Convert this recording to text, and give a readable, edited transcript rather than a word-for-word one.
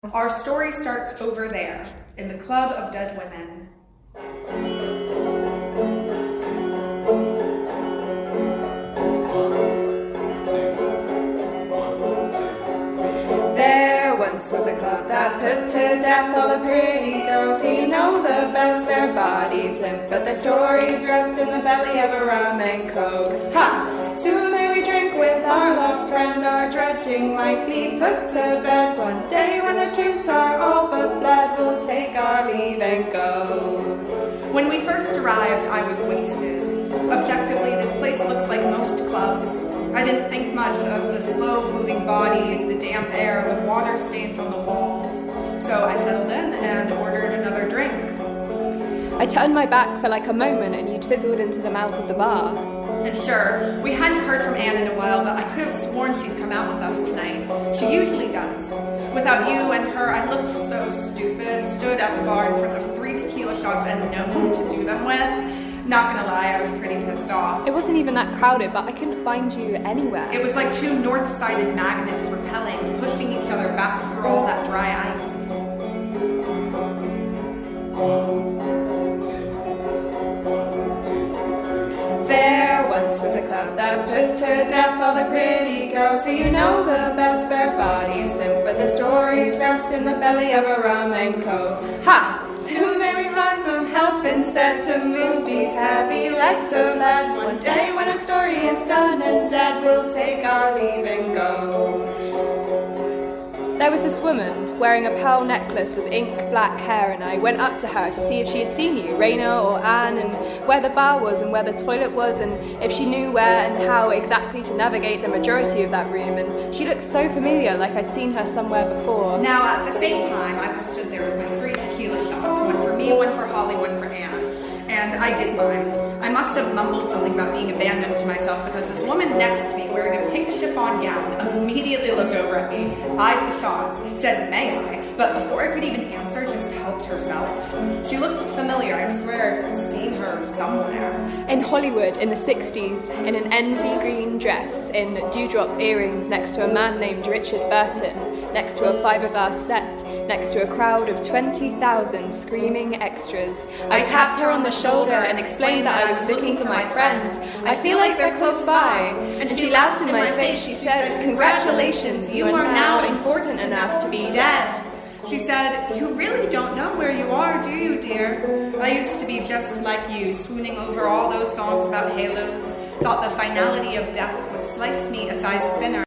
Our story starts over there, in the Club of Dead Women. There once was a club that put to death all the pretty girls who know the best their bodies limp, but their stories rest in the belly of a rum and coke. Ha! Soon may we drink with our lost friend, our dredging might be put to bed. One day when the drinks are all but bled, we'll take our leave and go. When we first arrived, I was wasted. Objectively, this place looks like most clubs. I didn't think much of the slow-moving bodies, the damp air, the water stains on the walls. So I settled in and ordered another drink. I turned my back for like a moment and you'd fizzled into the mouth of the bar. And sure, we hadn't heard from Anne in a while, but I could have sworn she'd come out with us tonight. She usually does. Without you and her, I looked so stupid, stood at the bar in front of 3 tequila shots and no one to do them with. Not gonna lie, I was pretty pissed off. It wasn't even that crowded, but I couldn't find you anywhere. It was like 2 north-sided magnets repelling, pushing each other back through all that dry ice. There once was a club that put to death all the pretty girls who you know the best their bodies limp, but their stories rest in the belly of a rum and coke. Ha! Soon may we find some help instead to move these heavy legs of lead. One day when our story is done and dead, we'll take our leave and go. There was this woman wearing a pearl necklace with ink black hair, and I went up to her to see if she had seen you, Raina or Anne, and where the bar was and where the toilet was, and if she knew where and how exactly to navigate the majority of that room, and she looked so familiar, like I'd seen her somewhere before. Now at the same time, I was stood there with my 3 tequila shots, one for me, one for Holly, one for Anne. And I did mine. I must have mumbled something about being abandoned to myself because this woman next to me wearing a pink chiffon gown immediately looked over at me, eyed the shots, said, "May I?" But before I could even answer, just helped herself. She looked familiar. I swear I've seen her somewhere. In Hollywood in the 60s, in an envy green dress, in dewdrop earrings, next to a man named Richard Burton, next to a fiberglass set, next to a crowd of 20,000 screaming extras. I tapped her on the shoulder and explained that I was looking for my friends. I feel like they're close by. And she laughed in my face. She said, "Congratulations, you are now important enough to be dead." She said, "You really don't know where you are, do you, dear? I used to be just like you, swooning over all those songs about halos. Thought the finality of death would slice me a size thinner."